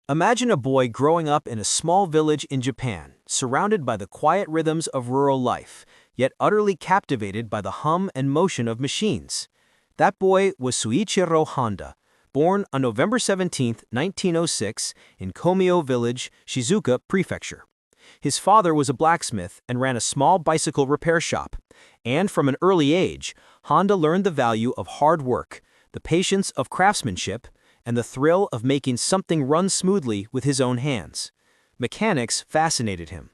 Imagine a boy growing up in a small village in Japan, surrounded by the quiet rhythms of rural life, yet utterly captivated by the hum and motion of machines. That boy was Soichiro Honda, born on November 17, 1906, in Komio Village, Shizuoka Prefecture. His father was a blacksmith and ran a small bicycle repair shop, and from an early age, Honda learned the value of hard work, the patience of craftsmanship, and the thrill of making something run smoothly with his own hands. Mechanics fascinated him,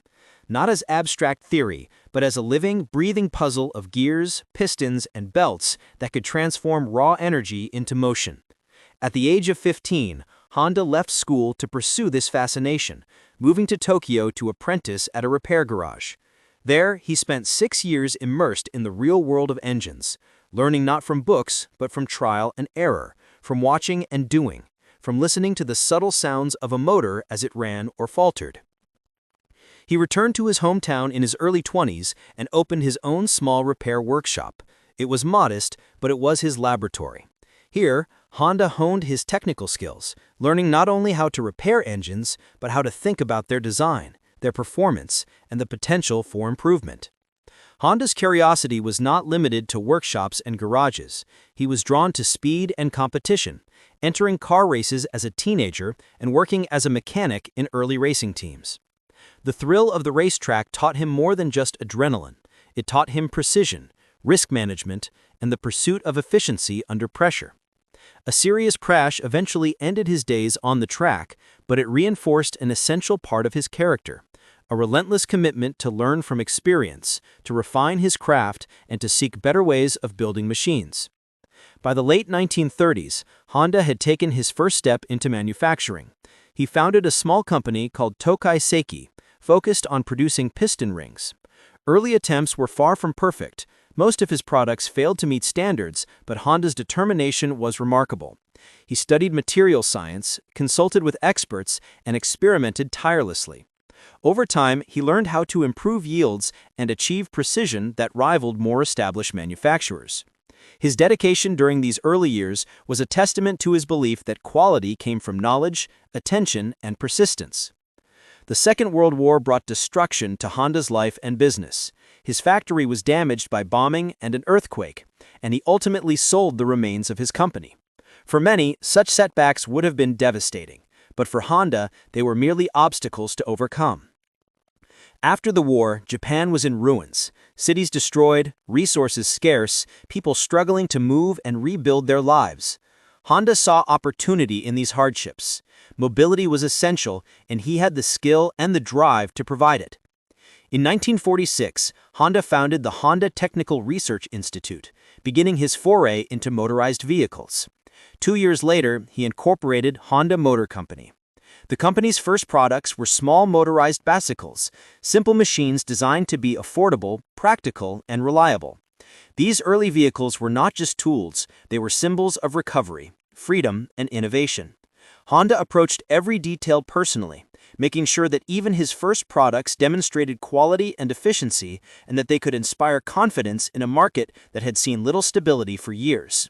not as abstract theory, but as a living, breathing puzzle of gears, pistons, and belts that could transform raw energy into motion. At the age of 15, Honda left school to pursue this fascination, moving to Tokyo to apprentice at a repair garage. There, he spent 6 years immersed in the real world of engines, learning not from books, but from trial and error, from watching and doing, from listening to the subtle sounds of a motor as it ran or faltered. He returned to his hometown in his early 20s and opened his own small repair workshop. It was modest, but it was his laboratory. Here, Honda honed his technical skills, learning not only how to repair engines, but how to think about their design, their performance, and the potential for improvement. Honda's curiosity was not limited to workshops and garages. He was drawn to speed and competition, entering car races as a teenager and working as a mechanic in early racing teams. The thrill of the racetrack taught him more than just adrenaline. It taught him precision, risk management, and the pursuit of efficiency under pressure. A serious crash eventually ended his days on the track, but it reinforced an essential part of his character: a relentless commitment to learn from experience, to refine his craft, and to seek better ways of building machines. By the late 1930s, Honda had taken his first step into manufacturing. He founded a small company called Tokai Seiki, focused on producing piston rings. Early attempts were far from perfect. Most of his products failed to meet standards, but Honda's determination was remarkable. He studied material science, consulted with experts, and experimented tirelessly. Over time, he learned how to improve yields and achieve precision that rivaled more established manufacturers. His dedication during these early years was a testament to his belief that quality came from knowledge, attention, and persistence. The Second World War brought destruction to Honda's life and business. His factory was damaged by bombing and an earthquake, and he ultimately sold the remains of his company. For many, such setbacks would have been devastating, but for Honda, they were merely obstacles to overcome. After the war, Japan was in ruins, cities destroyed, resources scarce, people struggling to move and rebuild their lives. Honda saw opportunity in these hardships. Mobility was essential, and he had the skill and the drive to provide it. In 1946, Honda founded the Honda Technical Research Institute, beginning his foray into motorized vehicles. 2 years later, he incorporated Honda Motor Company. The company's first products were small motorized bicycles, simple machines designed to be affordable, practical, and reliable. These early vehicles were not just tools, they were symbols of recovery, freedom, and innovation. Honda approached every detail personally, making sure that even his first products demonstrated quality and efficiency and that they could inspire confidence in a market that had seen little stability for years.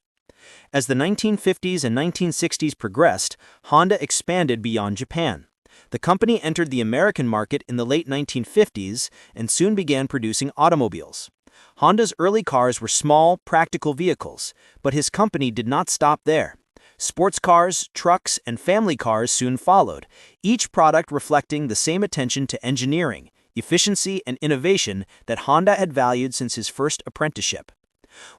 As the 1950s and 1960s progressed, Honda expanded beyond Japan. The company entered the American market in the late 1950s and soon began producing automobiles. Honda's early cars were small, practical vehicles, but his company did not stop there. Sports cars, trucks, and family cars soon followed, each product reflecting the same attention to engineering, efficiency, and innovation that Honda had valued since his first apprenticeship.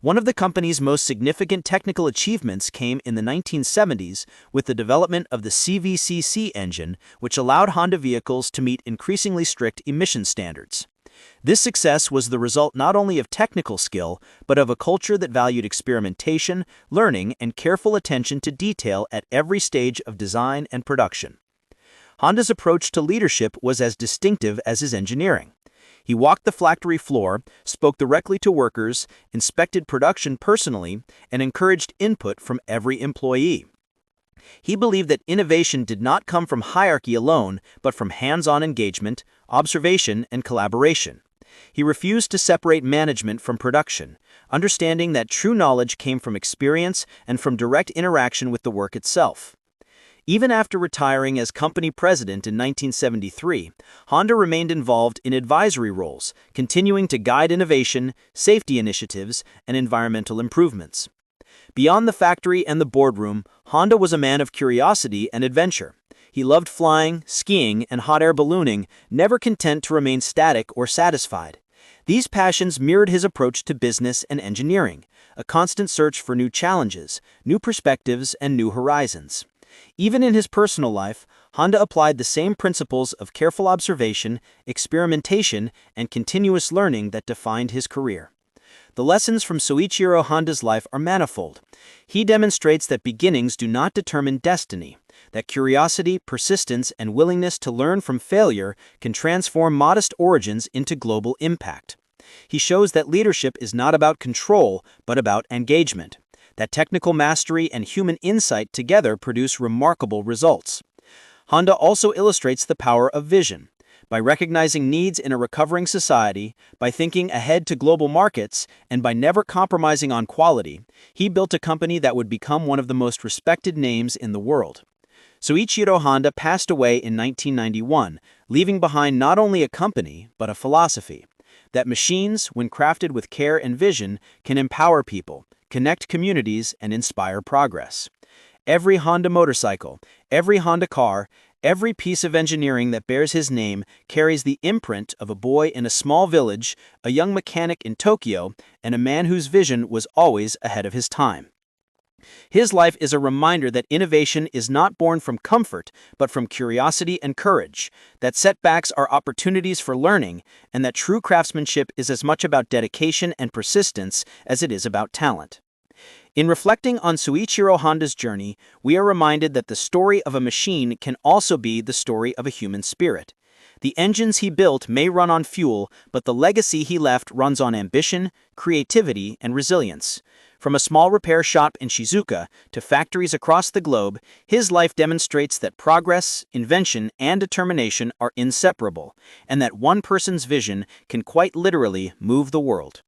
One of the company's most significant technical achievements came in the 1970s with the development of the CVCC engine, which allowed Honda vehicles to meet increasingly strict emission standards. This success was the result not only of technical skill, but of a culture that valued experimentation, learning, and careful attention to detail at every stage of design and production. Honda's approach to leadership was as distinctive as his engineering. He walked the factory floor, spoke directly to workers, inspected production personally, and encouraged input from every employee. He believed that innovation did not come from hierarchy alone, but from hands-on engagement, observation, and collaboration. He refused to separate management from production, understanding that true knowledge came from experience and from direct interaction with the work itself. Even after retiring as company president in 1973, Honda remained involved in advisory roles, continuing to guide innovation, safety initiatives, and environmental improvements. Beyond the factory and the boardroom, Honda was a man of curiosity and adventure. He loved flying, skiing, and hot air ballooning, never content to remain static or satisfied. These passions mirrored his approach to business and engineering, a constant search for new challenges, new perspectives, and new horizons. Even in his personal life, Honda applied the same principles of careful observation, experimentation, and continuous learning that defined his career. The lessons from Soichiro Honda's life are manifold. He demonstrates that beginnings do not determine destiny, that curiosity, persistence, and willingness to learn from failure can transform modest origins into global impact. He shows that leadership is not about control, but about engagement, that technical mastery and human insight together produce remarkable results. Honda also illustrates the power of vision. By recognizing needs in a recovering society, by thinking ahead to global markets, and by never compromising on quality, he built a company that would become one of the most respected names in the world. Soichiro Honda passed away in 1991, leaving behind not only a company, but a philosophy: that machines, when crafted with care and vision, can empower people, connect communities, and inspire progress. Every Honda motorcycle, every Honda car, every piece of engineering that bears his name carries the imprint of a boy in a small village, a young mechanic in Tokyo, and a man whose vision was always ahead of his time. His life is a reminder that innovation is not born from comfort, but from curiosity and courage, that setbacks are opportunities for learning, and that true craftsmanship is as much about dedication and persistence as it is about talent. In reflecting on Soichiro Honda's journey, we are reminded that the story of a machine can also be the story of a human spirit. The engines he built may run on fuel, but the legacy he left runs on ambition, creativity, and resilience. From a small repair shop in Shizuoka to factories across the globe, his life demonstrates that progress, invention, and determination are inseparable, and that one person's vision can quite literally move the world.